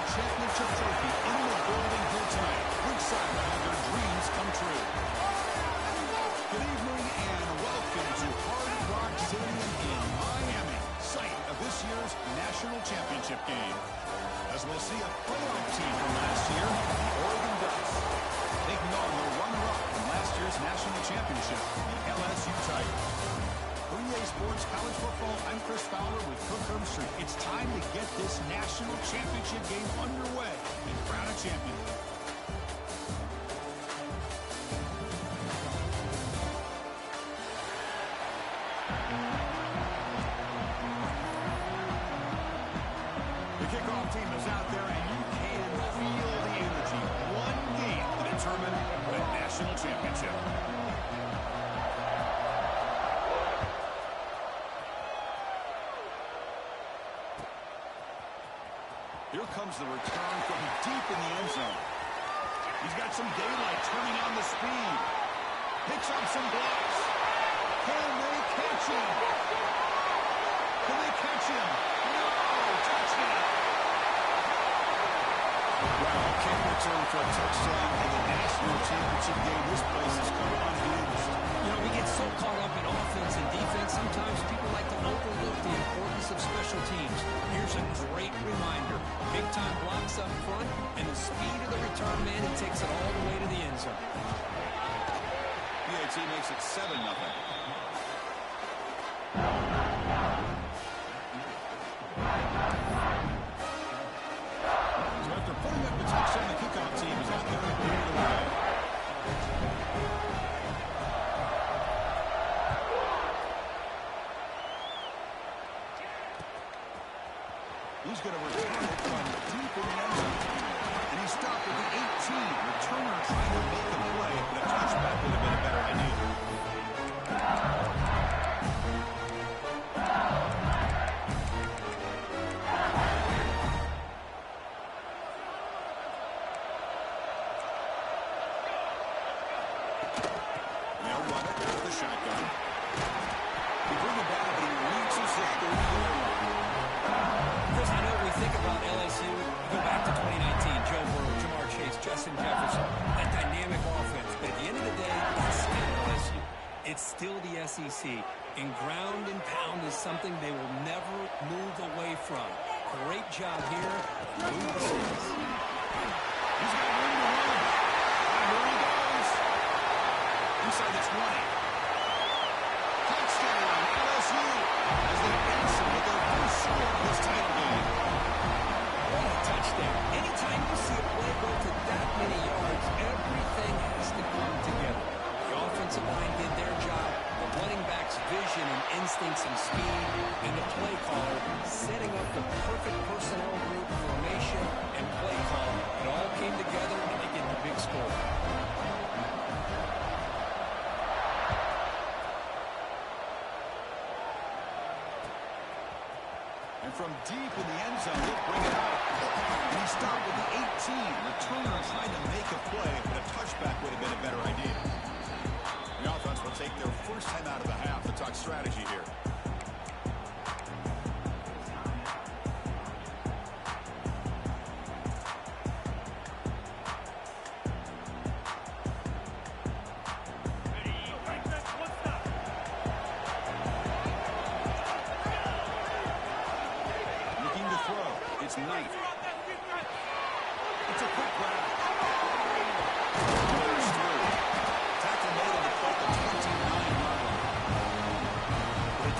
championship trophy in the building here tonight. We're excited to have their dreams come true. Good evening and welcome to Hard Rock Stadium in Miami, site of this year's national championship game. As we'll see a playoff team from last year, the Oregon Ducks, taking on the runner-up from last year's national championship, the LSU Tigers. For EA Sports College Football, I'm Chris Fowler with Cook Herbstreit. It's time to get this national championship game underway and crown a champion. The kickoff team is out there, and you can feel the energy. One game to determine the national championship. Here comes the return from deep in the end zone. He's got some daylight turning on the speed. Picks up some blocks. Can they catch him? Can they catch him? No! Touchdown! Wow, kick return for a touchdown in the national championship game. This place has come unhinged. You know, we get so caught up in offense and defense. Sometimes people like to overlook the importance of special teams. Here's a great reminder. Big-time blocks up front, and the speed of the return man, he takes it all the way to the end zone. PAT makes it 7-0. So after putting up the touchdown, the kickoff team is out there to clear the way. He's going to return it from deep in the end zone. And he stopped at the 18. Returner trying to make a play, but a touchback would have been a better idea. They'll run it out of the shotgun. They bring it back, but he reaches the 30-yard line. Chris, I know we think about LSU, go back to 2019, Joe Burrow, Jamar Chase, Justin Jefferson, that dynamic offense. But at the end of the day, it's still LSU. It's still the SEC. And ground and pound is something they will never move away from. Great job here. Move the sticks. He's got room to run. Here he goes. Inside the 20. Touchdown, LSU, as they answer with their first score of this title game. What a touchdown. Anytime you see a play go to that many yards, everything has to come together. The offensive line did their job, the running back's vision and instincts and speed, and the play caller setting up the perfect personnel group, formation, and play call. It all came together, and they get the big score. And from deep in the end zone, he'll bring it out. And he stopped at the 18. Returner trying to make a play, but a touchback would have been a better idea. The offense will take their first time out of the half to talk strategy here. It's Knight. It's a quick grab. Goes through. Tackle made on the 29-yard line. The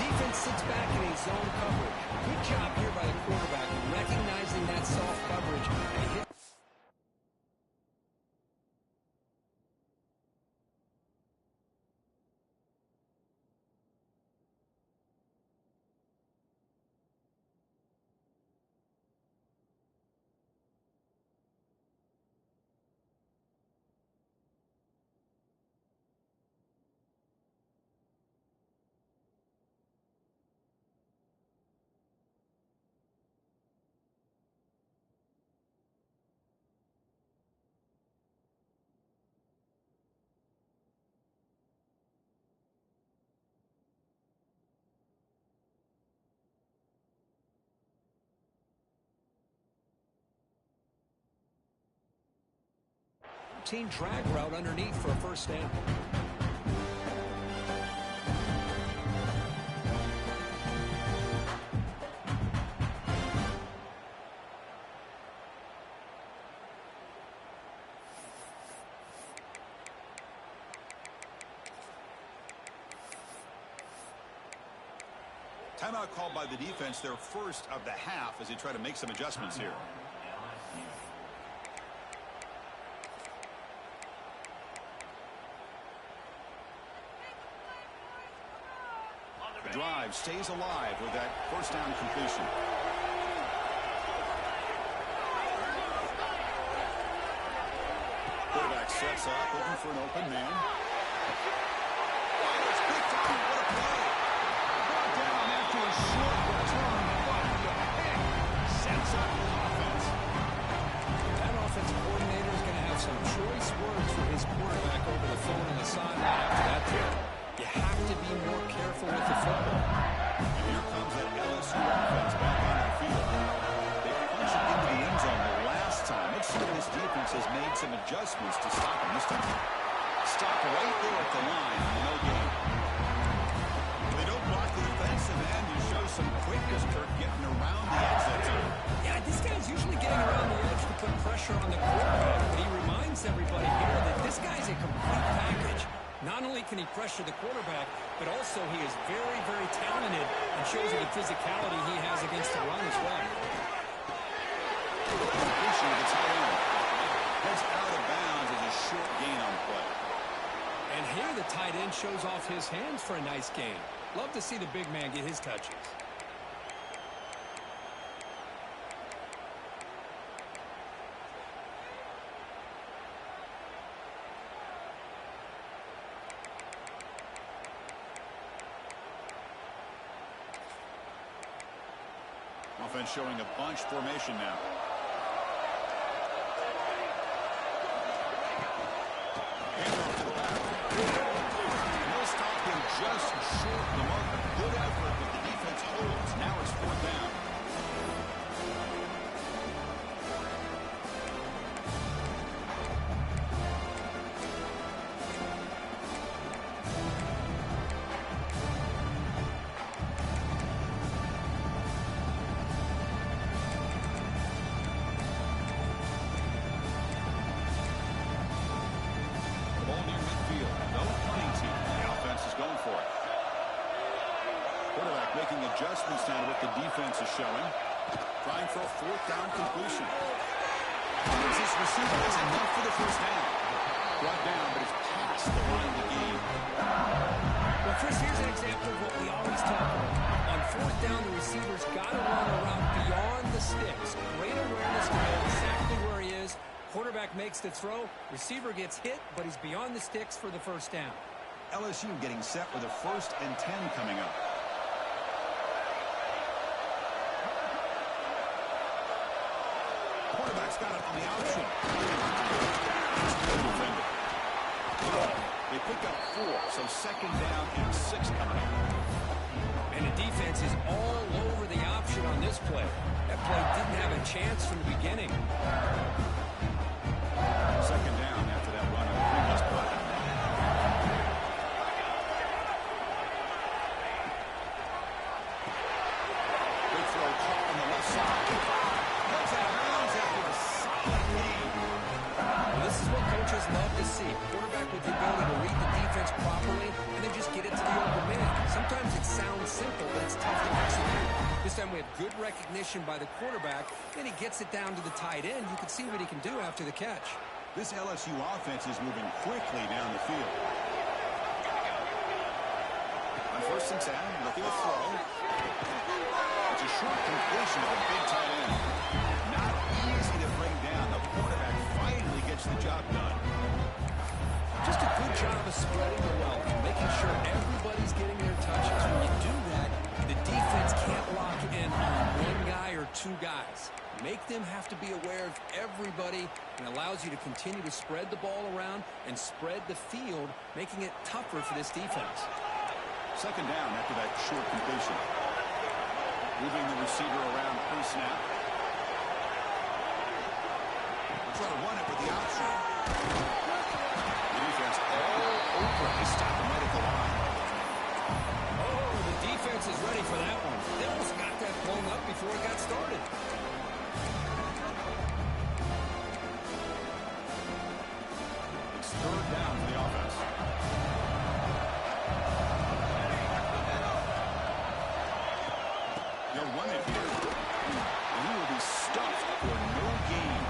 routine drag route underneath for a first down. Timeout called by the defense, their first of the half, as they try to make some adjustments here. The drive stays alive with that first down completion. Quarterback sets up, looking for an open man. Oh, it's picked up. What a play. Down after a short return. What the heck? Sets up the offense. That offensive coordinator is going to have some choice words for his quarterback over the phone on the sideline after that play. You have to be more careful with the football. And here comes that LSU offense back onto the field. They punched it into the end zone the last time. Let's see if this defense has made some adjustments to stop him this time. Stopped right there at the line. No gain. They don't block the defensive end. You show some quickness, Kirk, getting around the edge that time. Yeah, this guy's usually getting around the edge to put pressure on the quarterback, but he reminds everybody here that this guy's a complete package. Not only can he pressure the quarterback, but also he is very, very talented and shows you the physicality he has against the run as well. Completion of the tight end. Heads out of bounds as a short gain on play. And here the tight end shows off his hands for a nice gain. Love to see the big man get his touches. Offense showing a bunch formation now. Handoff to the back. And they'll stop him just short of the mark. Good effort, but the defense holds. Now it's fourth down. Making adjustments now to what the defense is showing. Trying for a fourth down completion. This receiver is enough for the first down. Brought down, but it's past the line of the game. Well, Chris, here's an example of what we always talk about. On fourth down, the receiver's got to run a route beyond the sticks. Great awareness to know exactly where he is. Quarterback makes the throw. Receiver gets hit, but he's beyond the sticks for the first down. LSU getting set with a 1st and 10 coming up. Quarterback's got it on the option. They pick up 4, so 2nd down and 6 coming up. And the defense is all over the option on this play. That play didn't have a chance from the beginning. 2nd down after that run on the previous play. Big throw caught on the left side. That's out of bounds after a solid lead. Well, this is what coaches love to see. Quarterback with the ability to read the defense properly and then just get it to the open man. Sometimes it sounds simple, but it's tough to execute. This time we have good recognition by the quarterback. Then he gets it down to the tight end. You can see what he can do after the catch. This LSU offense is moving quickly down the field. On 1st and 10, looking to throw. It's a short completion of a big tight end. Not easy to bring down. The quarterback finally gets the job done. Just a good job of spreading the wealth, making sure everybody's getting their touches. When you do that, the defense can't lock in on one guy or 2 guys. Make them have to be aware of everybody, and allows you to continue to spread the ball around and spread the field, making it tougher for this defense. 2nd down after that short completion. Moving the receiver around pre-snap. We'll try to run it with the option. defense is ready for that one. They almost got that blown up before it got started. It's third down for the offense. They'll run it here. And he will be stuffed for no gain.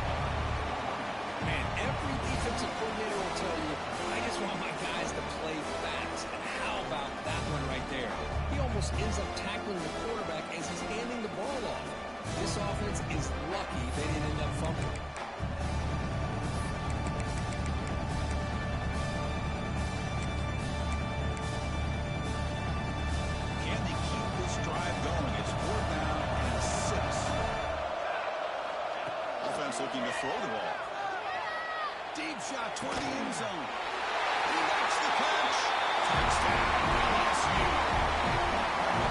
Man, every defensive coordinator will tell you, I just want my guys to play fast. And how about that one right there? He almost ends up tackling the quarterback as he's handing the ball off. This offense is lucky they didn't end up fumbling. Can they keep this drive going? It's 4th down and 6. Offense looking to throw the ball. Deep shot toward the end zone. He makes the catch. Touchdown, LSU.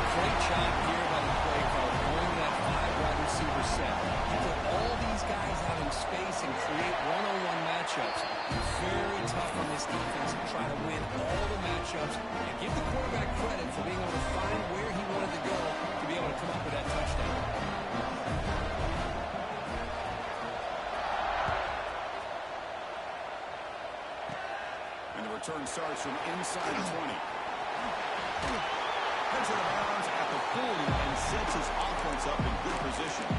Great job here by the play caller, going to that 5-wide receiver set. You put all these guys out in space and create one-on-one matchups. Very tough on this defense to try to win all the matchups and give the quarterback credit for being able to find where he wanted to go to be able to come up with that touchdown. And the return starts from inside the 20. Heads out of bounds at the 40 and sets his offense up in good position.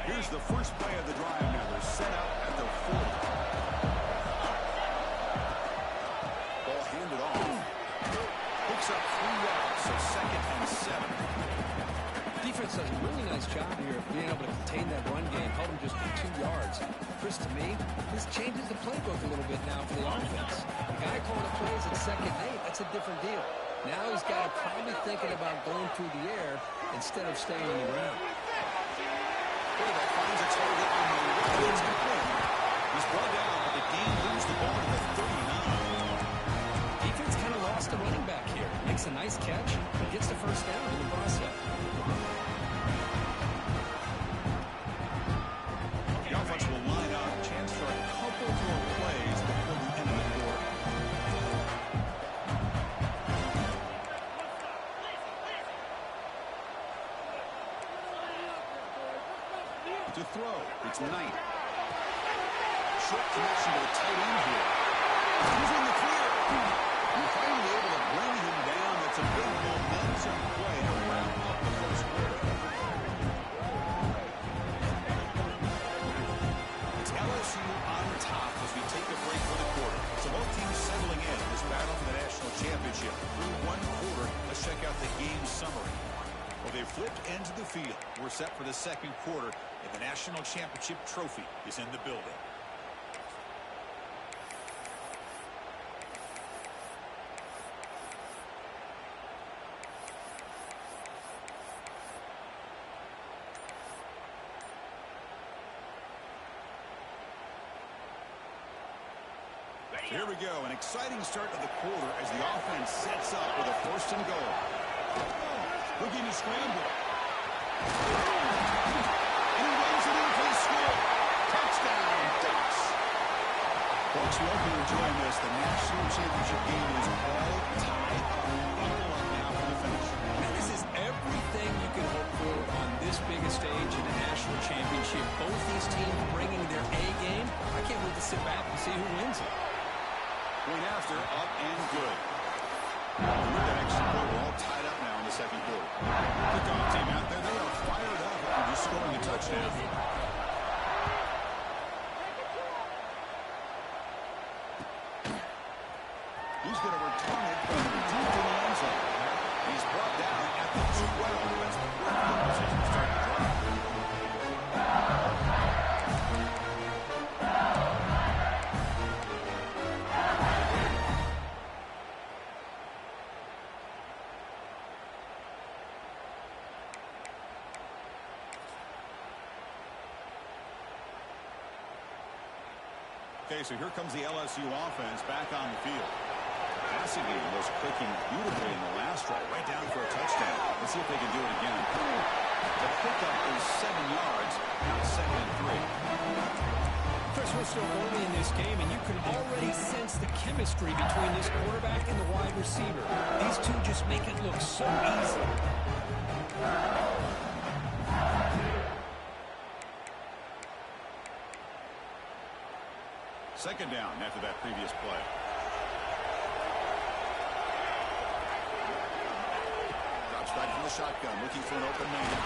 Here's the first play of the drive now. They're set up at the 40. Ball handed off. Picks up 3 yards, so 2nd and 7. Defense does a really nice job here of being able to contain that run game, held him just to 2 yards. Chris, to me, this changes the playbook a little bit now for the offense. The guy calling the plays at 2nd and 8, that's a different deal. Now he's got to probably thinking about going through the air instead of staying on the ground. Quarterback finds a target on the right. It's complete. He's brought down, but the game moves the ball to the 39. Defense kind of lost a running back here. Makes a nice catch and gets the first down in the process. The offense will line up. Chance for a couple more plays before the end of the quarter. To throw, it's Knight. Short connection to the tight end here. He's in the clear. You're finally able to bring him down. That's a big momentum play to wrap up the first quarter. It's LSU on top as we take a break for the quarter. So both teams settling in this battle for the national championship. Through 1 quarter, let's check out the game summary. Well, they flipped into the field. We're set for the 2nd quarter, and the national championship trophy is in the building. Here we go, an exciting start to the quarter as the offense sets up with a 1st and goal. Looking to scramble. And he runs it in for the score. Touchdown, Ducks. Folks, we hope you're enjoying this. The national championship game is all tied up. Buckle up now for the finish. Man, this is everything you can hope for on this biggest stage in the national championship. Both these teams bringing their A game. I can't wait to sit back and see who wins it. Point after, up and good. And with that extra point, we're all tied up now in the 2nd quarter. Kickoff team out there, they are fired up after just scoring a touchdown. He's going to return it from deep in the end zone. He's brought down at the 12 as the position starting to drop. Okay, so here comes the LSU offense back on the field. Passing game was clicking beautifully in the last drive, right down for a touchdown. Let's see if they can do it again. The pickup is 7 yards, now 2nd and 3. Chris, we're still early in this game, and you can already sense the chemistry between this quarterback and the wide receiver. These two just make it look so easy. Second down after that previous play. Drops back from the shotgun, looking for an open man.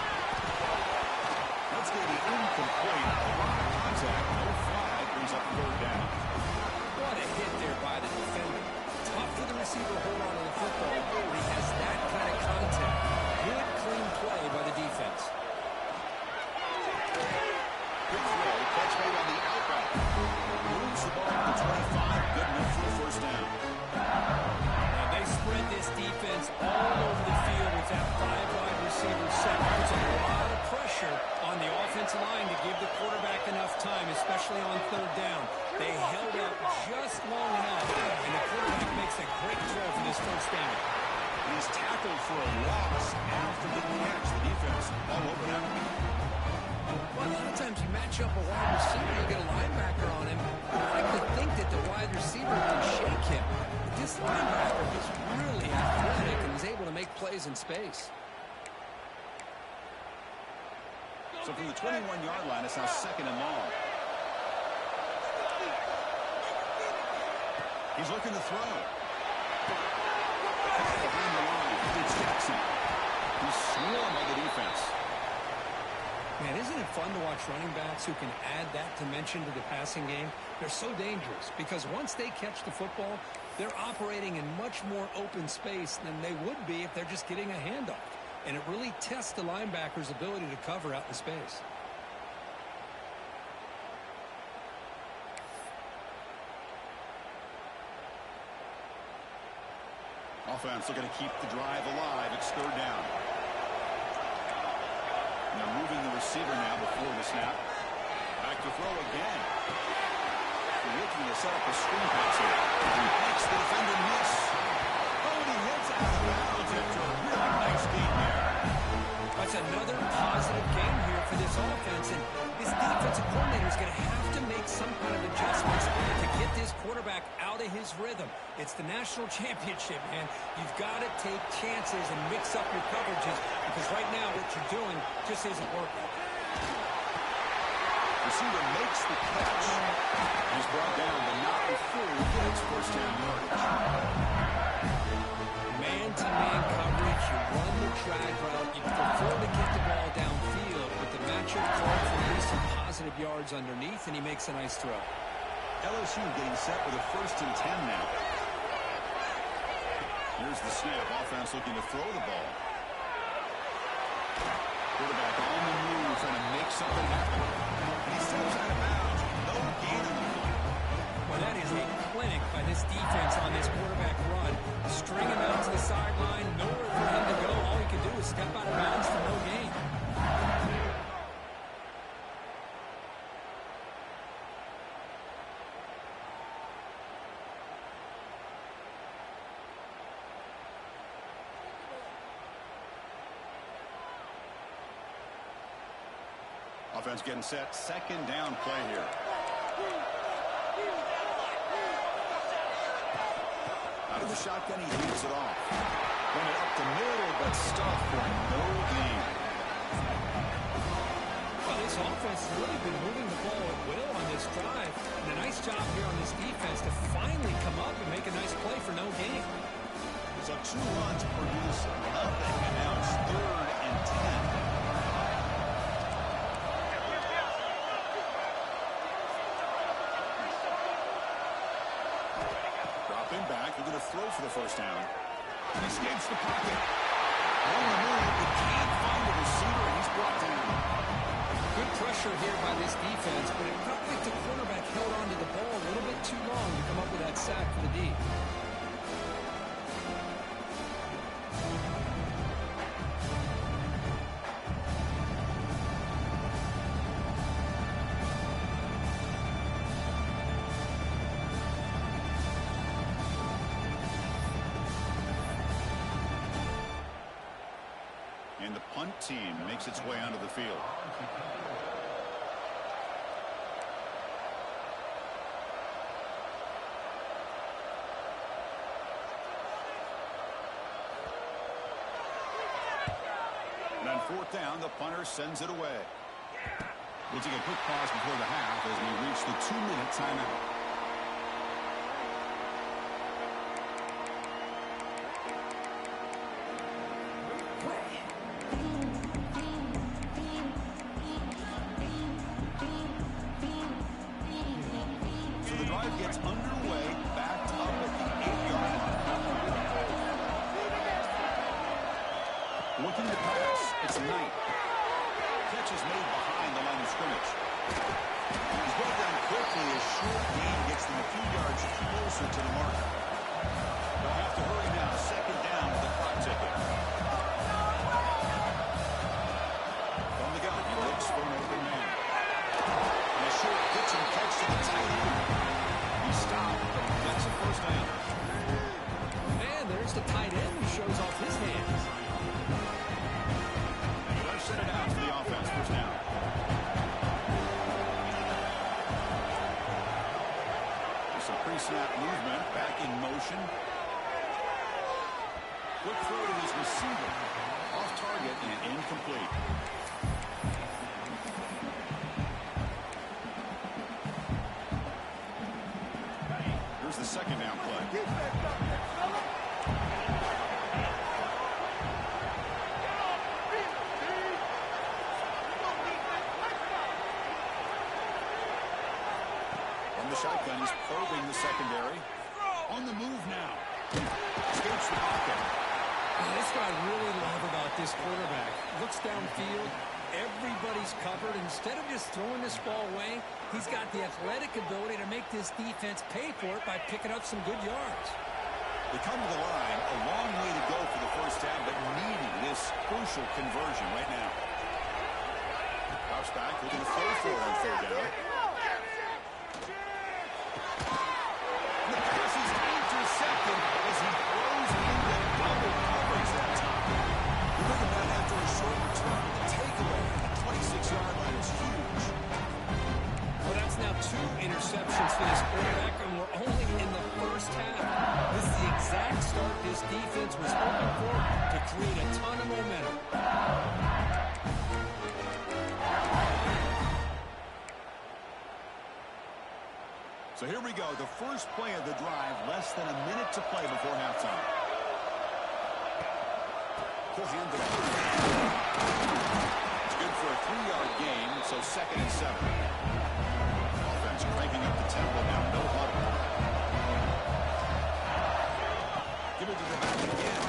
That's going to be incomplete. A lot of contact. No flag. Brings up third down. What a hit there by the defender. Tough for the receiver to hold on to the football, but he has that kind of contact. Good, clean play by the defense. Good throw. Catch made on the outback. Moves the ball to 25. Good enough for a first down. Now they spread this defense all over the field with that 5 wide receiver set. There's a lot of pressure on the offensive line to give the quarterback enough time, especially on third down. They held up just long enough, and the quarterback makes a great throw for this first down. He's tackled for a loss after the catch. The defense all over that. Well, a lot of times you match up a wide receiver, you get a linebacker on him. I like to think that the wide receiver can shake him. But this linebacker is really athletic and is able to make plays in space. So from the 21-yard line, it's now second and long. He's looking to throw. Behind the line, it's Jackson. He's swarmed by the defense. Man, isn't it fun to watch running backs who can add that dimension to the passing game? They're so dangerous because once they catch the football, they're operating in much more open space than they would be if they're just getting a handoff. And it really tests the linebacker's ability to cover out in space. Offense looking to keep the drive alive. It's third down. Now moving the receiver now before the snap. Back to throw again. Looking to set up a screen pass here. He makes the defender miss. Oh, and he hits out of bounds after a really nice game there. That's another positive game here for this offense, and this defensive coordinator is going to have to make some kind of adjustments to get this quarterback out of his rhythm. It's the national championship, man. You've got to take chances and mix up your coverages because right now what you're doing just isn't working. Receiver makes the catch. He's brought down, but not before he gets first down yardage. Man-to-man coverage, you run the drag route, you prefer to get the ball downfield, but the matchup called for at least some positive yards underneath, and he makes a nice throw. LSU getting set with a 1st and 10 now. Here's the snap. Offense looking to throw the ball. Quarterback on the move, trying to make something happen. He steps out of bounds. No gain on the play. Well, that is a clinic by this defense on this quarterback run. String him out to the sideline, nowhere for him to go. All he can do is step out of bounds for no gain. Offense getting set. Second down play here. Out of the shotgun, he leads it off. Run it up the middle, but stuffed for no gain. Well, this offense has really been moving the ball at will on this drive. And a nice job here on this defense to finally come up and make a nice play for no gain. So 2 runs produce nothing, and now it's 3rd and 10. Back, they're going to throw for the first down. He escapes the pocket. On the move, but can't find the receiver, and he's brought down. Good pressure here by this defense, but it felt like the quarterback held onto the ball a little bit too long to come up with that sack for the D. And the punt team makes its way onto the field. fourth down, the punter sends it away. We'll take a quick pause before the half as we reach the 2-minute timeout. Gets underway, backed up at the 8-yard line. Looking to pass, it's Knight. Catch is made behind the line of scrimmage. He's brought down quickly as short gain gets them a few yards closer to the mark. They'll have to hurry now, second down with the clock ticking. From the gun, he looks for an open man. And a short pitch and catch to the tight end. Stop. That's a first down. And there's the tight end who shows off his hands. And they'll set it out to the offense. First down. There's some pre-snap movement. Back in motion. Quick throw to his receiver. Off target and incomplete. The second down play. From the shotgun, he's probing the secondary. On the move now. Escapes the pocket. This guy really love about this quarterback. Looks downfield. Everybody's covered. Instead of just throwing this ball away, he's got the athletic ability to make this defense pay for it by picking up some good yards. They come to the line, a long way to go for the first down, but needing this crucial conversion right now. Drops back, looking to throw for it on third down. The pass is intercepted as he throws into double coverage that time. You're looking at after a short return. The takeaway at the 26-yard line is huge. Well, that's now 2 interceptions for this quarterback, and we're only in the first half. This is the exact start this defense was hoping for to create a ton of momentum. So here we go, the first play of the drive, less than a minute to play before halftime. He'll hand the ball. It's good for a 3-yard gain, so 2nd and 7. Offense cranking up the tempo now, no huddle. Give it to the back again.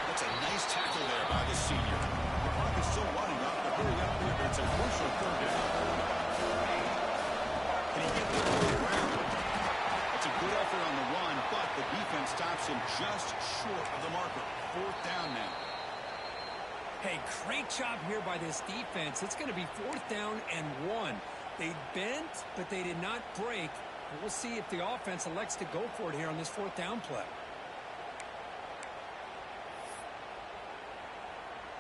That's a nice tackle there by the senior. The clock is still running up, but hurry up here, but it's a crucial third down. Can he get there on the ground? That's a good effort on the run, but the defense stops him just short of the marker. 4th down now. Hey, great job here by this defense. It's going to be 4th down and 1. They bent, but they did not break. We'll see if the offense elects to go for it here on this 4th down play.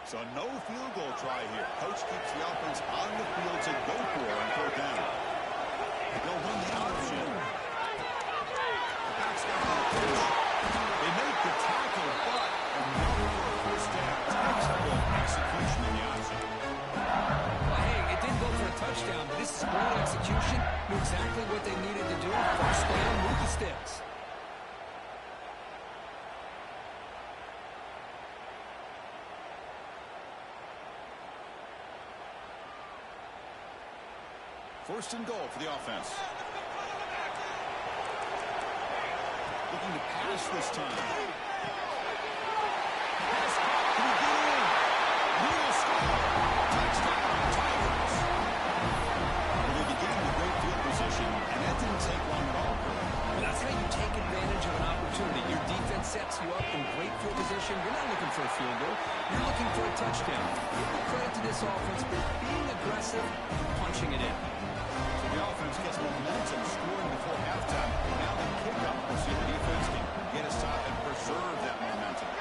So no field goal try here. Coach keeps the offense on the field to go for it on 4th down. They'll run the option. The back's got the pitch. They make the tackle, but another first down. Textbook execution in the option. Well, hey, it didn't go for a touchdown, but this is great execution. Knew exactly what they needed to do. First down, move the sticks. First and goal for the offense. Looking to pass this time. Pass caught. Can he get in? He will score. Touchdown, Tigers. Well, they began with great field position, and that didn't take long at all. Well, that's how you take advantage of an opportunity. Your defense sets you up in great field position. You're not looking for a field goal. You're looking for a touchdown. Give the credit to this offense for being aggressive and punching it in. The offense gets momentum, scoring before halftime. Now the kickoff. We'll see if the defense can get a stop and preserve that momentum.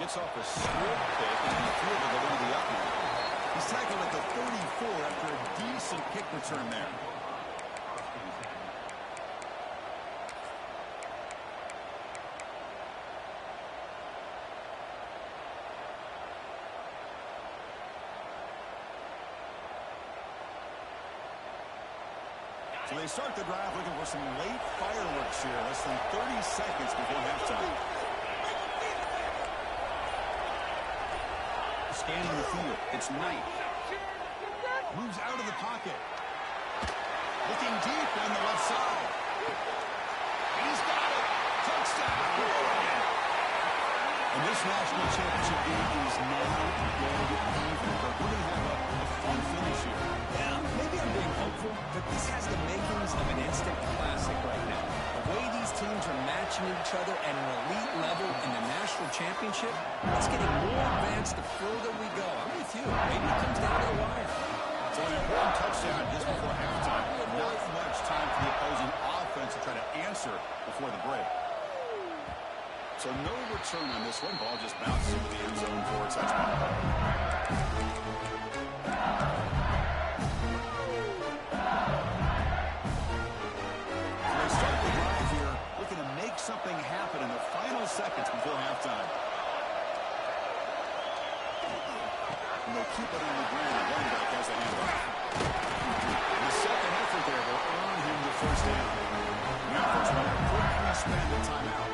Gets off a strip kick and he fielded it into the up man. He's tackled at the 34 after a decent kick return there. They start the drive looking for some late fireworks here. Less than 30 seconds before halftime. Scanning the field. It's Knight. Moves out of the pocket. Looking deep on the left side. And he's got it. Touchdown. And this national championship game is now dead even. But we're going to have a fun finish here. Yeah, maybe I'm being hopeful, but this has the makings of an instant classic right now. The way these teams are matching each other at an elite level in the national championship, it's getting more advanced the further we go. I'm with you. Maybe it comes down to the wire. So an important touchdown just before halftime. Not much time for the opposing offense to try to answer before the break. So no return on this one. Ball just bounces into the end zone for a touchdown. So they start the drive here, looking to make something happen in the final seconds before halftime. And they'll keep it on the ground. Running back has a handoff. The second effort there will earn him the first down. The offense will quickly spend the timeout.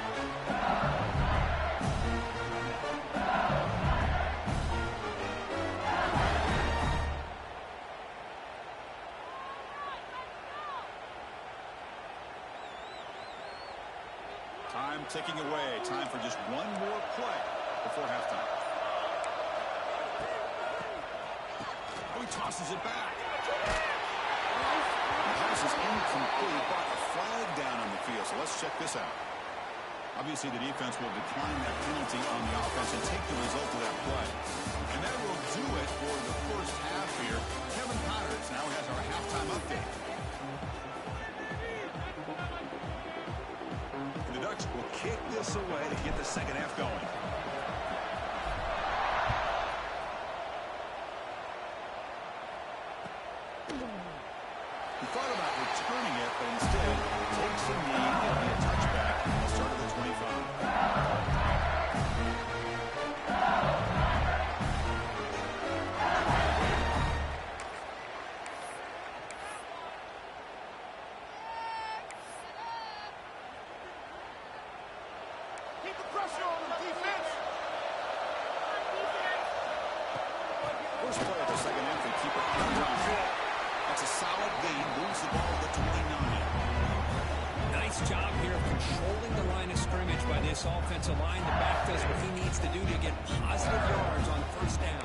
Time ticking away. Time for just one more play before halftime. Oh, he tosses it back. The pass is incomplete, but a flag down on the field. So let's check this out. Obviously, the defense will decline that penalty on the offense and take the result of that play. And that will do it for the first half here. Kevin Connors now has our halftime update. The Ducks will kick this away to get the second half going. He thought about returning it, but instead takes a knee and a touchback at the start of the 25. Keep the pressure on the defense. First play of the second half, they keep it down. That's a solid gain. Moves the ball to 29. Nice job here of controlling the line of scrimmage by this offensive line. The back does what he needs to do to get positive yards on first down.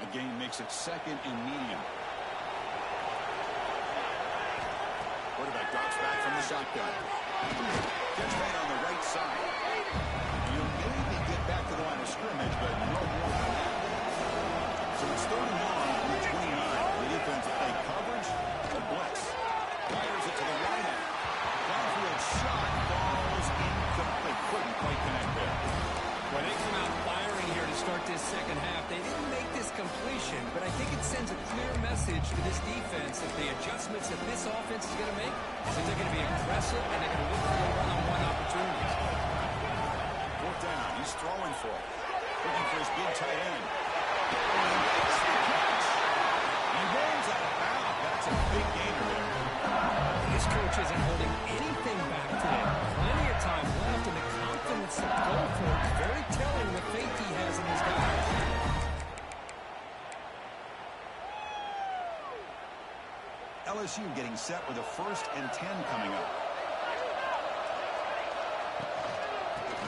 A gain makes it second and medium. Quarterback drops back from the shotgun. Catch made on the right side. You'll maybe get back to the line of scrimmage, but no more than that. So it's third and long with 29. The defense play coverage, a blitz. Fires it to the right end. Downfield shot falls incomplete. Couldn't quite connect there. When they come out firing here to start this second half, they didn't make this completion, but I think it sends a clear message to this defense that the adjustments that this offense is going to make is that they're going to be aggressive and they're going to look for the one-on-one opportunities. Fourth down. He's throwing for it. Looking for his big tight end. And he makes the catch. He rolls out of bounds. That's a big gainer there. This coach isn't holding anything back today. Plenty of time left, and the confidence to go for it is very telling the faith he has in his guys. LSU getting set with a 1st and 10 coming up.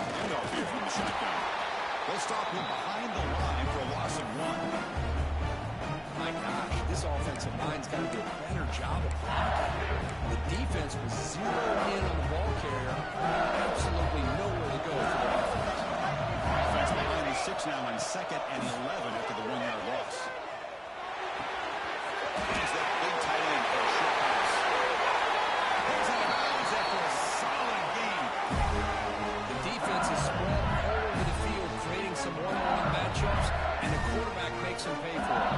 Handoff here from the shotgun. They'll stop him behind the line for a loss of 1. My gosh, this offensive line's got to do a better job of blocking. The defense was zeroed in on the ball carrier. Absolutely nowhere to go for the offense. Offense behind the 6 now on 2nd and 11 after the 1-yard loss. Here's that big tight end for a short pass. Goes out of bounds after a solid gain. The defense is spread all over the field, creating some one-on-one matchups, and the quarterback makes them pay for it.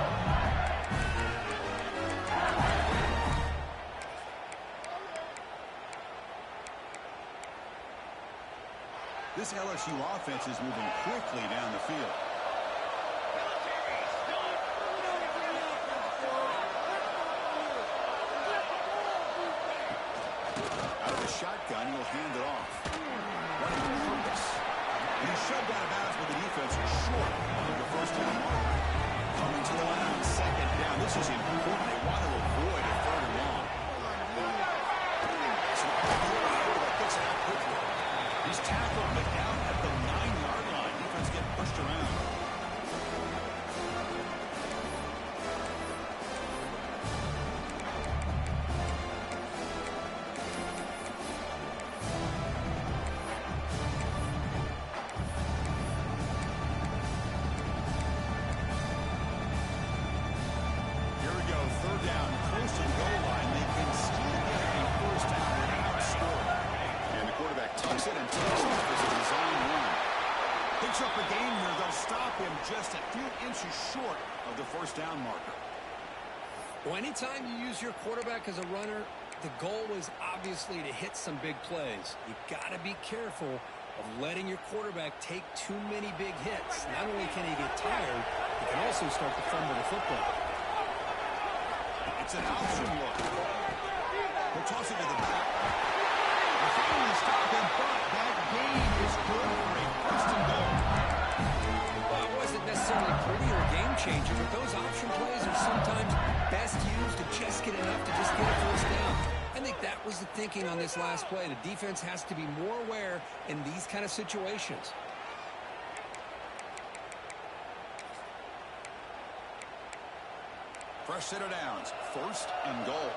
This LSU offense is moving quickly down the field. shotgun. He'll hand it off. Running with purpose. And he's shoved out of bounds with the defense short of the first down marker. Coming to the line on second down. This is important. They want to avoid a third and long. So that picks it out quickly. He's tackled but down at the 9-yard line. Defense getting pushed around. Just a few inches short of the first down marker. Well, anytime you use your quarterback as a runner, the goal is obviously to hit some big plays. You've got to be careful of letting your quarterback take too many big hits. Not only can he get tired, he can also start to fumble the football. It's an option look. We'll toss it to the back. The finally stop him, but that gain is good for a first and goal. Necessarily pretty or a game changer, but those option plays are sometimes best used to just get enough to just get a first down. I think that was the thinking on this last play. The defense has to be more aware in these kind of situations. Fresh set of downs, first and goal.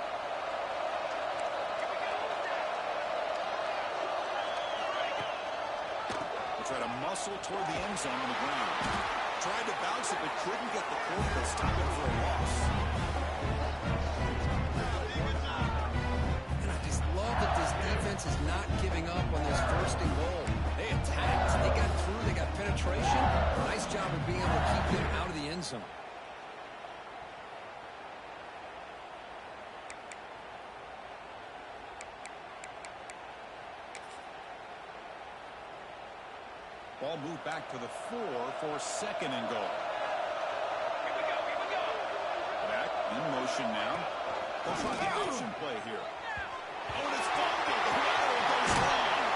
We'll try to muscle toward the end zone on the ground. Tried to bounce it, but couldn't get the quarterback to stop it for a loss. And I just love that this defense is not giving up on this first and goal. They attacked, they got through, they got penetration. Nice job of being able to keep them out of the end zone. Ball moved back to the 4 for second and goal. Back in motion now. They'll try the option play here. Oh, and it's fumbled. The lateral goes long.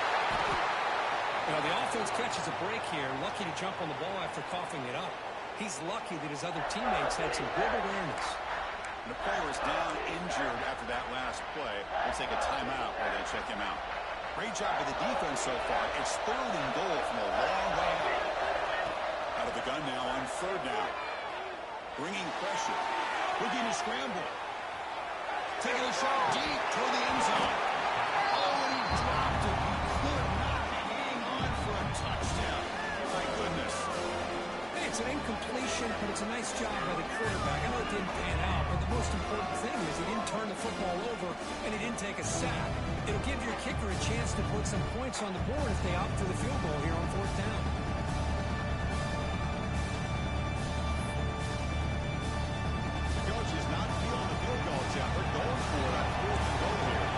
Now, the offense catches a break here. Lucky to jump on the ball after coughing it up. He's lucky that his other teammates had some good awareness. The player is down injured after that last play. They'll take a timeout while they check him out. Great job of the defense so far. It's third and goal from a long way out. Out of the gun now on third down. Bringing pressure. Looking to scramble. Taking a shot deep toward the end zone. Oh, and he dropped it. He could not hang on for a touchdown. My goodness. Hey, it's an incompletion, but it's a nice job by the quarterback. I know it didn't pan out, but the most important thing is he didn't turn the football over and he didn't take a sack. It'll give your kicker a chance to put some points on the board if they opt for the field goal here on fourth down. The coach is not feeling the field goal, Jeff. They're going for it on fourth and goal here.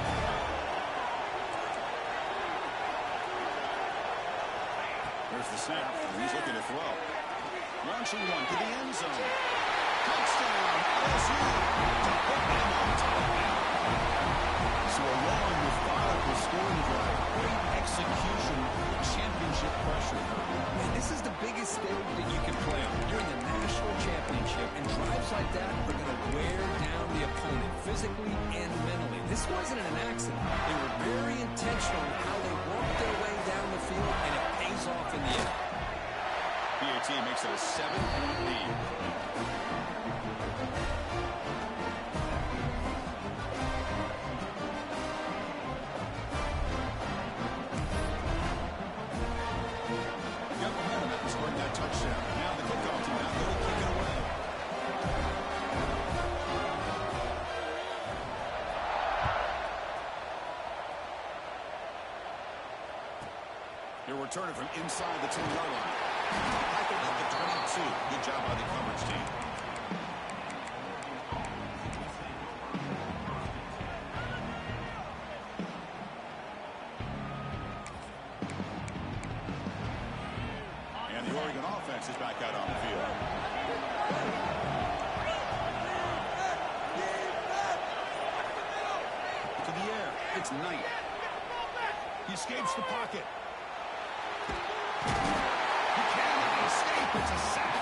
There's the snap. He's looking to throw. Launching one to the end zone. Touchdown, LSU. To put them on top now. So a long, methodical scoring drive. Great execution. Championship pressure. Man, this is the biggest stage that you can play on. You're in the national championship, and drives like that are going to wear down the opponent physically and mentally. This wasn't an accident. They were very intentional in how they worked their way down the field, and it pays off in the end. PAT makes it a 7-point lead. Touchdown. Now the kickoff team out there to kick it away. They're returning from inside the 10-yard line. Tackled at the 22. Good job by the coverage team. The Oregon offense is back out on the field. To the air. It's Knight. He escapes the pocket. He cannot escape. It's a sack.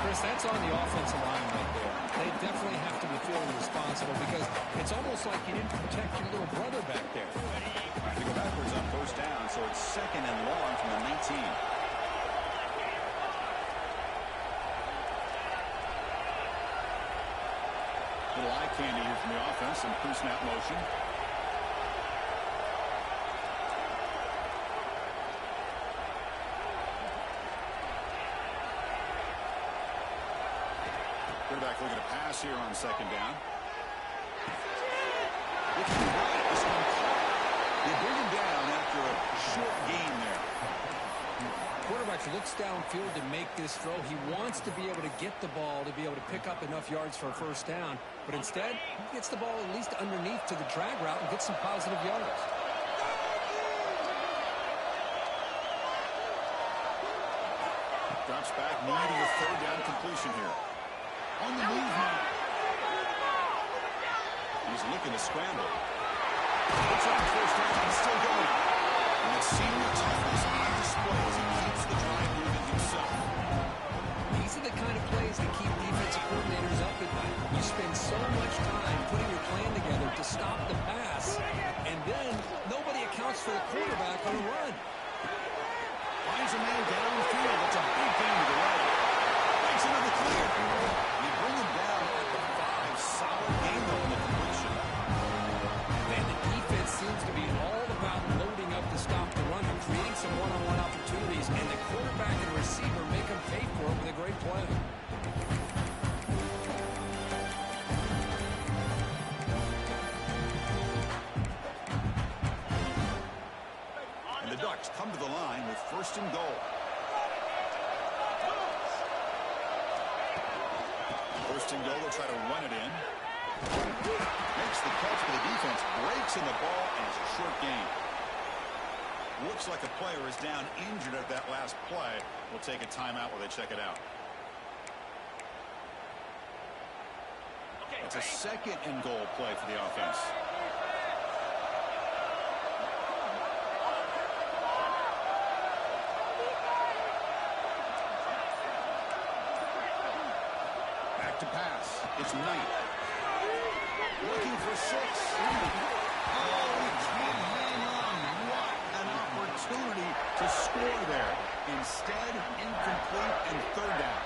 Chris, that's on the offensive line right there. They definitely have to be feeling responsible because it's almost like you didn't protect your little brother back there. They go backwards on first down, so it's 2nd and long from the 19. Little eye candy here from the offense, some pre-snap motion. Quarterback looking to pass here on 2nd down. Looking right, this one caught. They bring him down after a short gain there. Quarterback looks downfield to make this throw. He wants to be able to get the ball to be able to pick up enough yards for a first down. But instead, he gets the ball at least underneath to the drag route and gets some positive yards. Drops back, needing a 3rd down completion here. On the move now. He's looking to scramble. Looks like first down, he's still going. And the senior toughness on display as he keeps the drive moving himself. These are the kind of plays that keep defensive coordinators up at night. You spend so much time putting your plan together to stop the pass, and then nobody accounts for the quarterback on a run. Finds a man downfield. That's a big gain to the right. Makes another clear. They bring him down at the 5. Solid game though in the completion. Man, the defense seems to be all about loading up to stop the run and creating some one-on-one opportunities, and the quarterback and receiver make them pay for it with a great play. And the Ducks come to the line with 1st and goal. 1st and goal, they'll try to run it in. Makes the catch, but the defense breaks in the ball, and it's a short gain. Looks like a player is down injured at that last play. We'll take a timeout while they check it out. It's a 2nd and goal play for the offense. Back to pass. It's Knight. Looking for 6. Oh, he can't hang on. What an opportunity to score there. Instead, incomplete and 3rd down.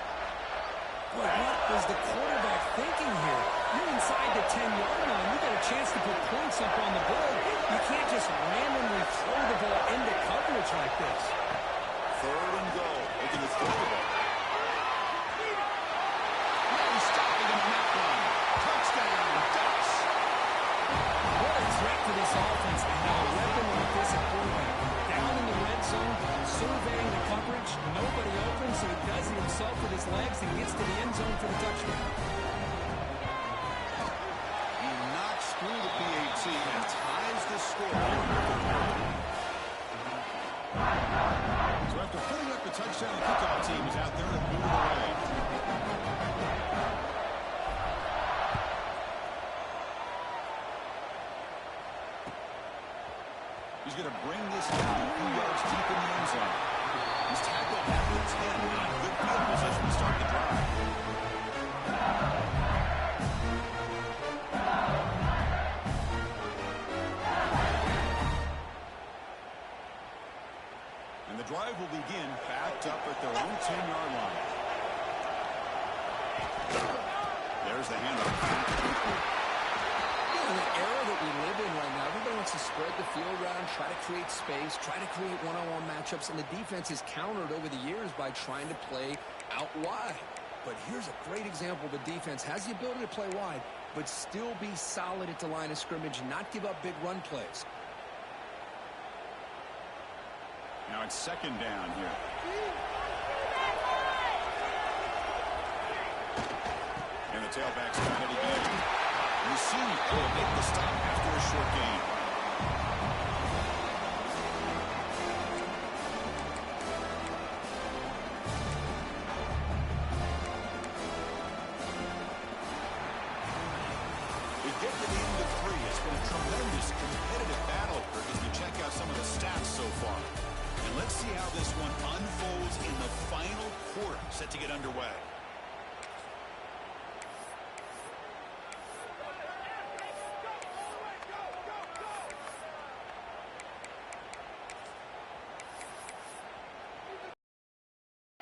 Boy, what was the quarterback thinking here? You're inside the 10-yard line. You got a chance to put points up on the board. You can't just randomly throw the ball into coverage like this. 3rd and goal. Looking to throw the ball. No stopping him on that one. Touchdown, Ducks. What a threat for this offense to have a weapon like this at quarterback. Down in the red zone, surveying the coverage. Nobody open, so he does it himself with his legs and gets to the end zone for the touchdown. He knocks through the PAT and ties the score. So after putting up the touchdown, the kickoff team is out there to move it away. He's going to bring this down a few yards deep in the end zone. He's tackled at the 10 on good field position to start the drive. And the drive will begin backed up at their own 10-yard line. There's the handoff. In the era that we live in right now, everybody wants to spread the field around, try to create space, try to create one-on-one matchups, and the defense is countered over the years by trying to play out wide. But here's a great example. The defense has the ability to play wide, but still be solid at the line of scrimmage, not give up big run plays. Now it's 2nd down here. And the tailback's got it again. You see, will make the stop after a short gain. We get to the end of 3 as It's been a tremendous competitive battle as we check out some of the stats so far. And let's see how this one unfolds in the final quarter set to get underway.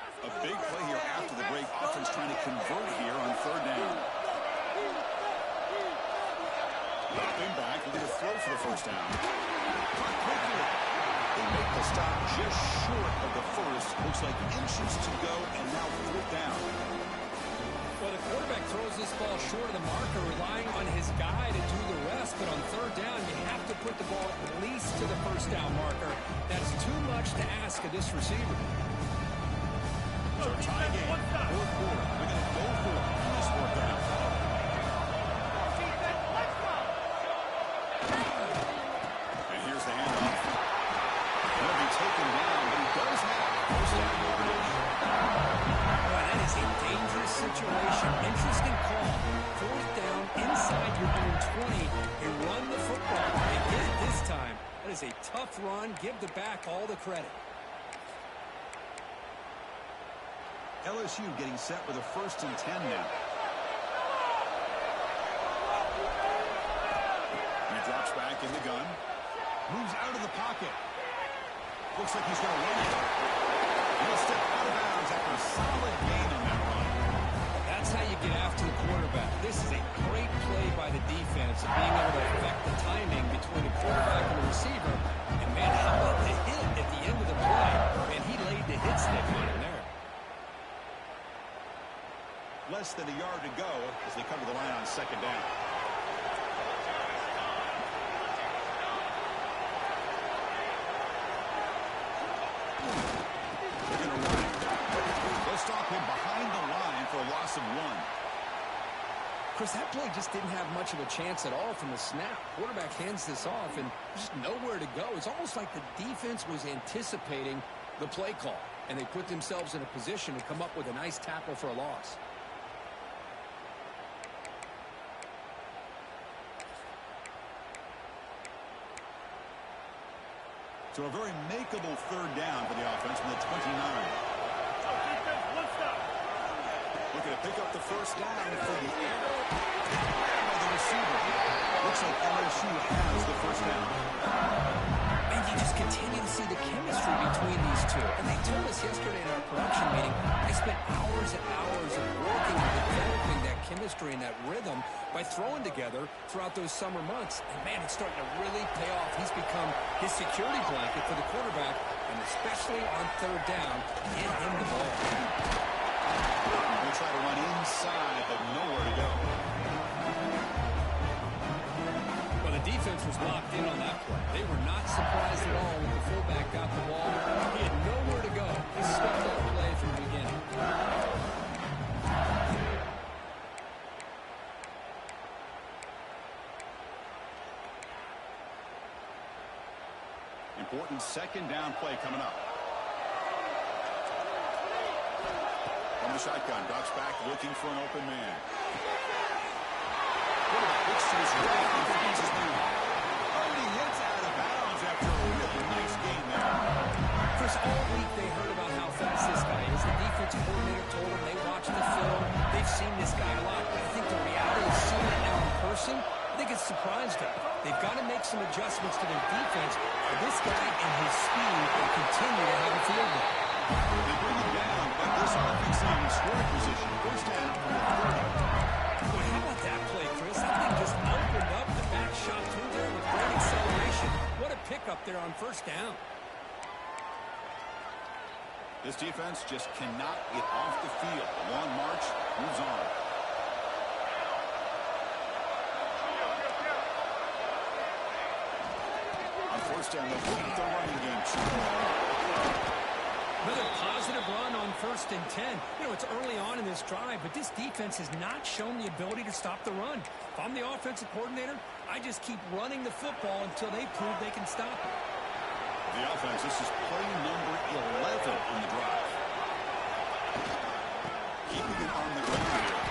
A big play here after the break. Offense trying to convert here on third down. Dropping back, looking to throw for the first down. Caught quickly. They make the stop just short of the first. Looks like inches to go, and now fourth down. Well, the quarterback throws this ball short of the marker, relying on his guy to do the rest. But on third down, you have to put the ball at least to the first down marker. That's too much to ask of this receiver. So tie game, fourth quarter. They're going to go for it on this fourth down. And here's the handoff. He'll be taken down, but he does have first down yardage. Boy, that is a dangerous situation. Interesting call. Fourth down inside your own 20. You run the football. They get it this time. That is a tough run. Give the back all the credit. LSU getting set with a 1st and 10 now. He drops back in the gun. Moves out of the pocket. Looks like he's going to run it. He'll step out of bounds after a solid gain on that run. That's how you get after the quarterback. This is a great play by the defense of being able to affect the timing between the quarterback and the receiver. And, man, how about the hit at the end of the play? Man, he laid the hit stick on him there. Less than a yard to go as they cover the line on second down. They're going to run it. They'll stop him behind the line for a loss of 1. Chris, that play just didn't have much of a chance at all from the snap. Quarterback hands this off and just nowhere to go. It's almost like the defense was anticipating the play call, and they put themselves in a position to come up with a nice tackle for a loss. So a very makeable third down for the offense from the 29. Looking to pick up the first down for the arrow by the receiver. Looks like LSU has the first down. And you just continue to see the chemistry between these two. And they told us yesterday in our production meeting, they spent hours and hours of working and developing that chemistry and that rhythm by throwing together throughout those summer months. And, man, it's starting to really pay off. He's become his security blanket for the quarterback, and especially on third down, get him the ball. They try to run inside, but nowhere to go. Well, the defense was locked in on that play. They were not surprised at all when the fullback got the ball. He had nowhere to go. He swept that play from the beginning. Important second down play coming up. From the shotgun, drops back looking for an open man. Quarterback looks to his right and finds his man. Already hits out of bounds after a really nice game there. Chris, all week they heard about how fast this guy is. The defensive coordinator told them they watched the film. They've seen this guy a lot. But I think the reality of seeing it now in person, I think it's surprised them. They've got to make some adjustments to their defense, or this guy and his speed will continue to have a field day. They bring him down, but this offense in scoring position. First down from the 30. Boy, how about that play, Chris? That thing just opened up. The back shot through there with great acceleration. What a pickup there on first down. This defense just cannot get off the field. A long march moves on. On first down, they'll keep the running game true. Another positive run on 1st and 10. You know, it's early on in this drive, but this defense has not shown the ability to stop the run. If I'm the offensive coordinator, I just keep running the football until they prove they can stop it. The offense, this is play number 11 on the drive. Keeping it on the ground here.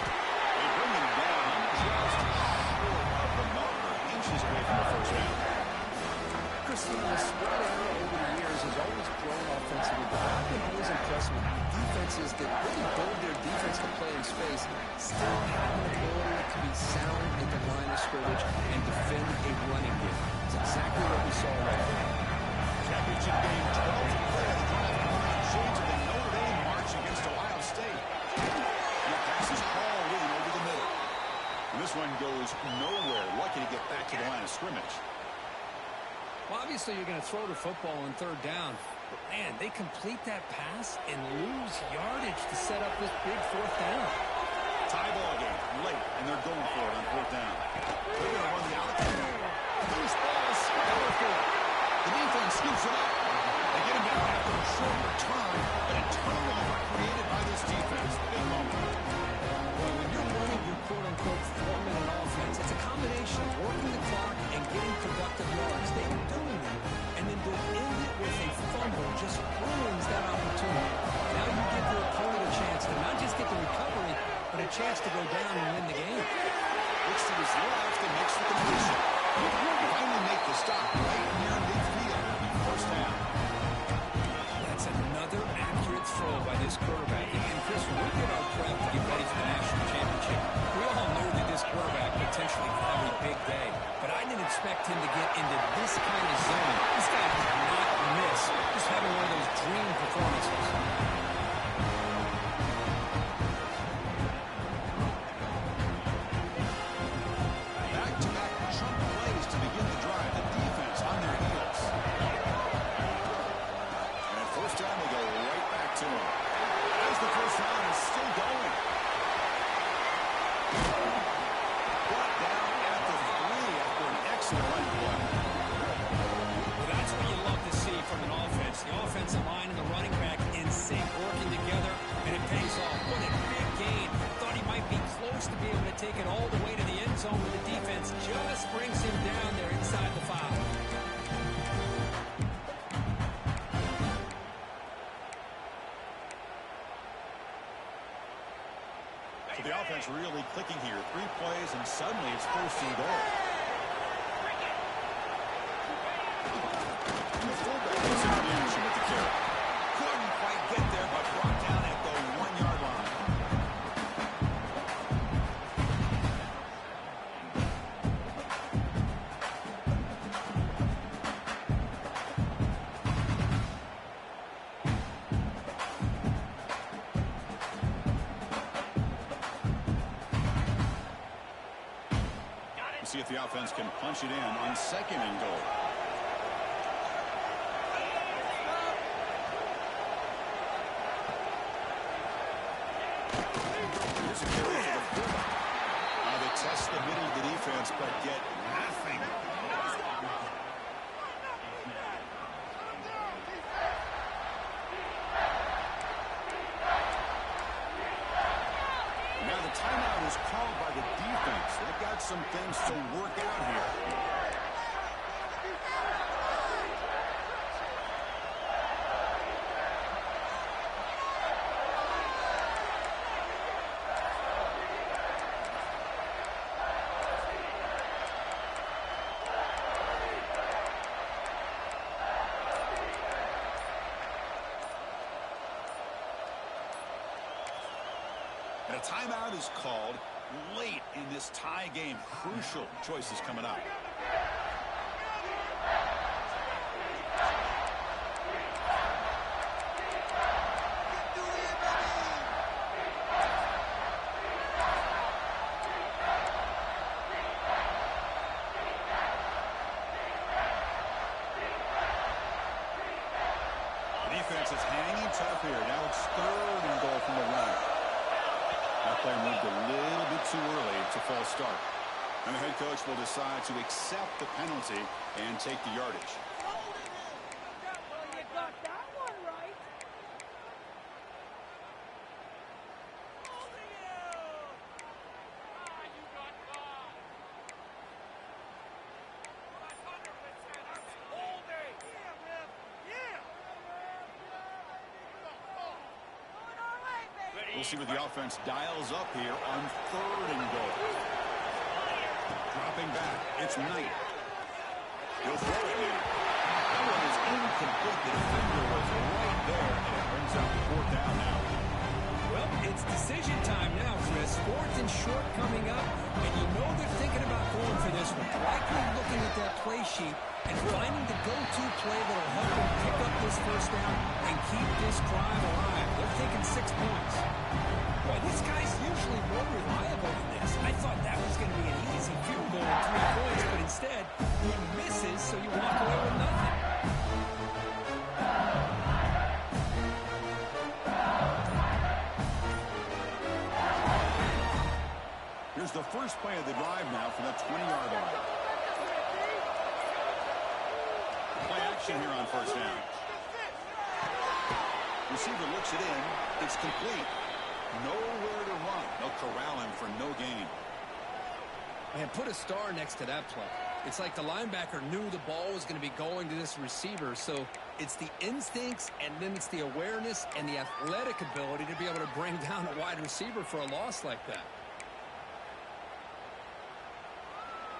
They bring him down just short of the marker. Inches away see the spread area over the years has always grown offensively, but I've been always impressed with defenses that really build their defense to play in space, still have an ability to be sound at the line of scrimmage and defend a running game. It's exactly what we saw right there. Championship game 12th play of the drive combined shades of the Notre Dame march against Ohio State. And the pass is hauled in over the middle. And this one goes nowhere. Lucky to get back to the line of scrimmage. Well, obviously you're going to throw the football on third down. But, man, they complete that pass and lose yardage to set up this big fourth down. Tie ball game late, and they're going for it on fourth down. They're going to run the outside. Loose ball, scramble for it. The defense scoops it up. They get him down after a short return, but a turnover created by this defense. Big moment. Well, when you're running your quote-unquote 4-minute offense, it's a combination of working the clock and getting productive yards. They were doing that, and then to end it with a fumble just ruins that opportunity. Now you give your opponent a chance to not just get the recovery, but a chance to go down and win the game. Looks to his left and makes the completion. Finally make the stop right near midfield. First down. That's another accurate throw by this quarterback. And Chris, we'll get our prep to get ready for the national championship. We all knew that this quarterback potentially could have a big day, but I didn't expect him to get into this kind of zone. This guy did not miss. Just having one of those dream performances. Back-to-back chunk plays to begin the drive. The defense on their heels. And at first down, they go right back to him. As the first down is still going. Brought down at the 3 after an excellent run play. Well, that's what you love to see from an offense. The offensive line and the running back in sync, working together, and it pays off. What a big gain. Thought he might be close to being able to take it all the way to the end zone, but the defense just brings him down there inside the 5. So the offense really clicking here. 3 plays, and suddenly it's first and goal. And the fullback is in position with the carry. Couldn't quite get there, but brought down at the 1-yard line. We'll see if the offense can punch it in on second and goal. Here's a carry for the fullback. They test the middle of the defense, but get nothing. Now the timeout is called by the defense. They've got some things to work out here. And a timeout is called late in this tie game. Crucial choices coming up. The defense is hanging tough here. Now it's third and goal from the line. That play moved a little bit too early to false start. And the head coach will decide to accept the penalty and take the yardage. You got that one right. You got caught. 100%. Holding. Yeah, man. Yeah. We'll see what the offense dials up here on third and goal. Dropping back, it's Knight. He'll throw it. like the defender was right there, and it brings up 4th down now. Well, it's decision time now, Chris. 4th and short coming up, and you know they're thinking about going for this one. Likely looking at that play sheet and finding the go-to play that will help them pick up this 1st down and keep this drive alive. They're thinking 6 points. Boy, this guy's usually more reliable than this. I thought that was going to be an easy field goal and 3 points, but instead, he misses, so you walk away with nothing. Here's the first play of the drive now from the 20-yard line. Play action here on 1st down. Receiver looks it in. It's complete. Nowhere to run. They'll corral him for no gain. Man, put a star next to that play. It's like the linebacker knew the ball was going to be going to this receiver, so it's the instincts and then it's the awareness and the athletic ability to be able to bring down a wide receiver for a loss like that.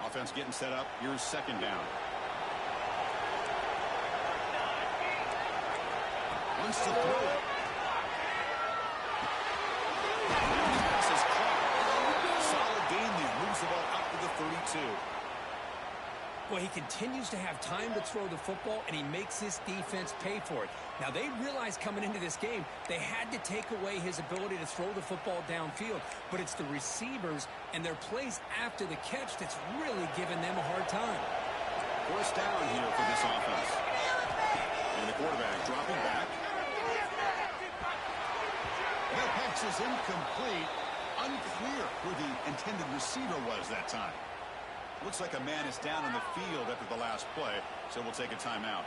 Offense getting set up. Here's 2nd down. Wants to throw it. Pass is caught. Solid gain there. Moves the ball out to the 32. Well, he continues to have time to throw the football, and he makes his defense pay for it. Now, they realized coming into this game they had to take away his ability to throw the football downfield, but it's the receivers and their plays after the catch that's really giving them a hard time. 1st down here for this offense. And the quarterback dropping back. That pass is incomplete. Unclear who the intended receiver was that time. Looks like a man is down in the field after the last play, so we'll take a timeout.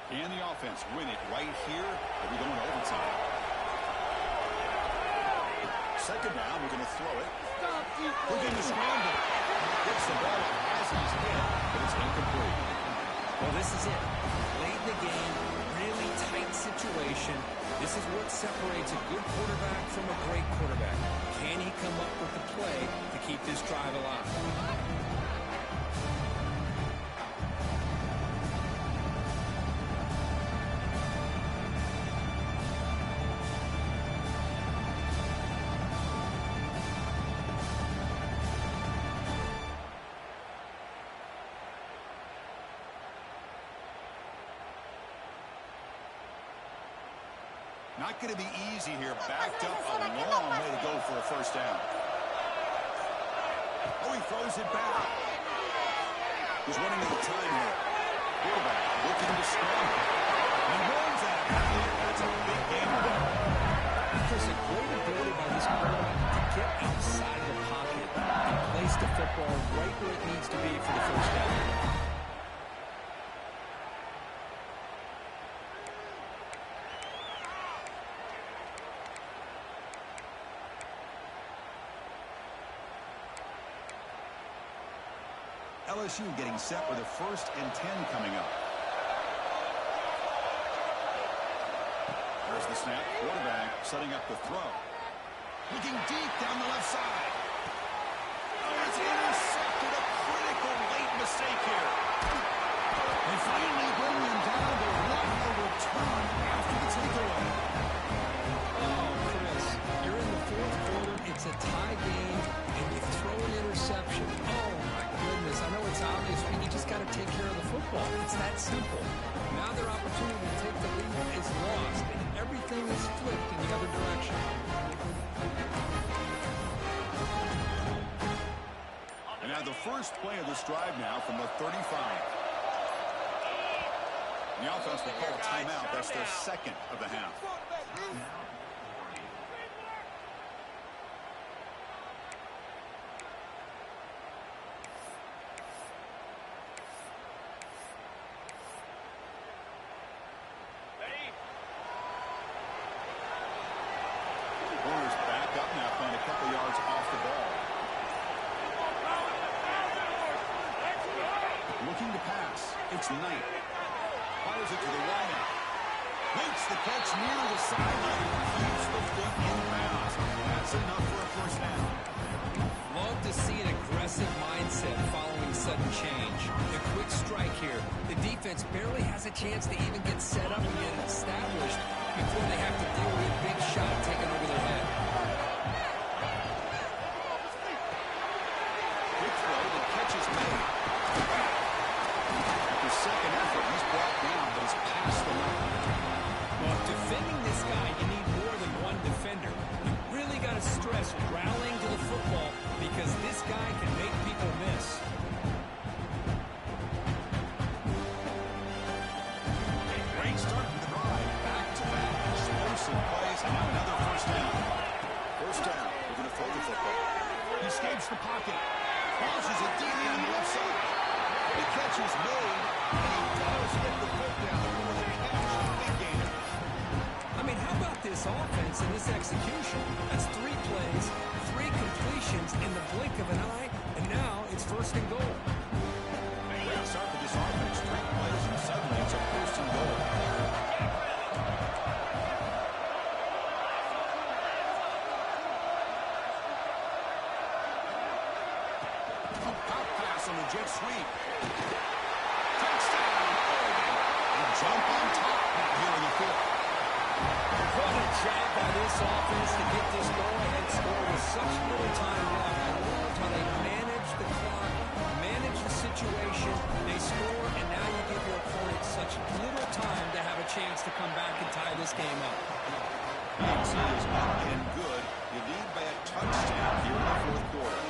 Can the offense win it right here? Are we going to overtime? 2nd down, we're going to throw it. Looking to scramble. Gets the ball as he's hit, but it's incomplete. Well, this is it. Late in the game, really tight situation. This is what separates a good quarterback from a great quarterback. Can he come up with the play to keep this drive alive? Not going to be easy here. Backed up a long way to go for a 1st down. Oh, he throws it back. He's running out of time here. Quarterback looking to scramble. He runs out of bounds. That's a big game. There's a great ability by this quarterback to get outside of the pocket and place the football right where it needs to be for the 1st down. LSU getting set with a 1st and 10 coming up. There's the snap. Quarterback setting up the throw. Looking deep down the left side. Oh, it's intercepted. A critical late mistake here. They finally bring him down to one more return after the takeaway. Oh, Chris, you're in the 4th quarter. It's a tie game, and you throw an interception. Oh, my goodness. I know it's obvious, but you just got to take care of the football. It's that simple. Now their opportunity to take the lead is lost, and everything is flipped in the other direction. And now the first play of this drive now from the 35. The offense will call a timeout. That's their 2nd of the half. Corners back up now, playing a couple yards off the ball. Looking to pass. It's Knight. Fires it to the right. Makes the catch near the sideline and keeps the foot in bounds. That's enough for a 1st down. Love to see an aggressive mindset following sudden change. The quick strike here. The defense barely has a chance to even get set up and get established before they have to deal with a big shot taken over their head. Quick throw, the catch is made. After second effort, he's brought down, but he's past the line. Well, defending this guy, you need more than one defender. You really got to stress rallying to the football because this guy can make people miss. A great start to the drive. Back-to-back explosive plays, and now another first down. First down, we're going to throw the football. He escapes the pocket. Launches it deep on the left side. The catch is made, and he does get the foot down for the catch. Big gain. I mean, how about this offense and this execution? That's 3 plays, 3 completions in the blink of an eye, and now it's first and goal. Great start for this offense. 3 plays, and suddenly it's a first and goal. A pop pass on the jet sweep. Touchdown, Oregon. A jump on top now here in the fourth. What a job by this offense to get this go-ahead score with such little time left. I love how they manage the clock, manage the situation. They score, and now you give your opponent such little time to have a chance to come back and tie this game up. Nancy is up and good. You lead by a touchdown here in the fourth quarter.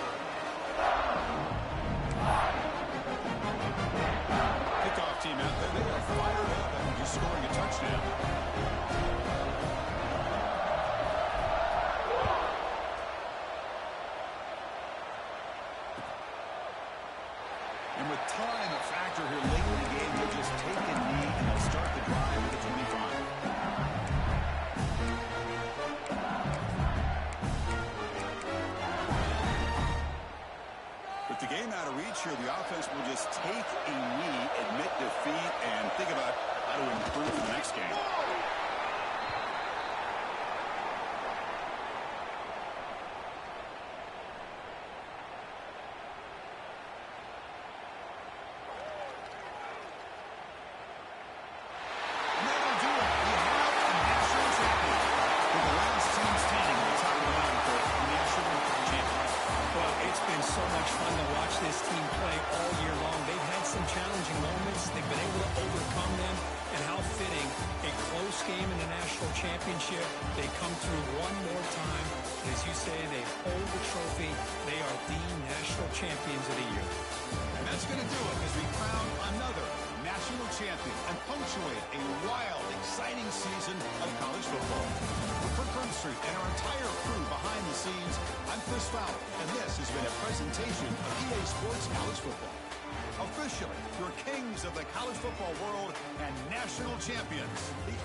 Kickoff team out there. They are fired up after just scoring a touchdown. And with time a factor here late in the game, they'll just take a knee and they'll start the drive at the 25. With the game out of reach here, the offense will just take a knee, admit defeat, and think about how to improve for the next game. And that'll do it. We have a national champion. With the last team standing on top of the mountain for national champions. Well, it's been so much fun to watch this team play all year long. They've had some challenging moments. They've been able to overcome them. And how fitting, a close game in the national championship. They come through one more time. And as you say, they hold the trophy. They are the national champions of the year. And that's going to do it as we crown another national champion and punctuate a wild, exciting season of college football. For Kirk Street and our entire crew behind the scenes, I'm Chris Fowler, and this has been a presentation of EA Sports College Football. Officially, your kings of the college football world and national champions, the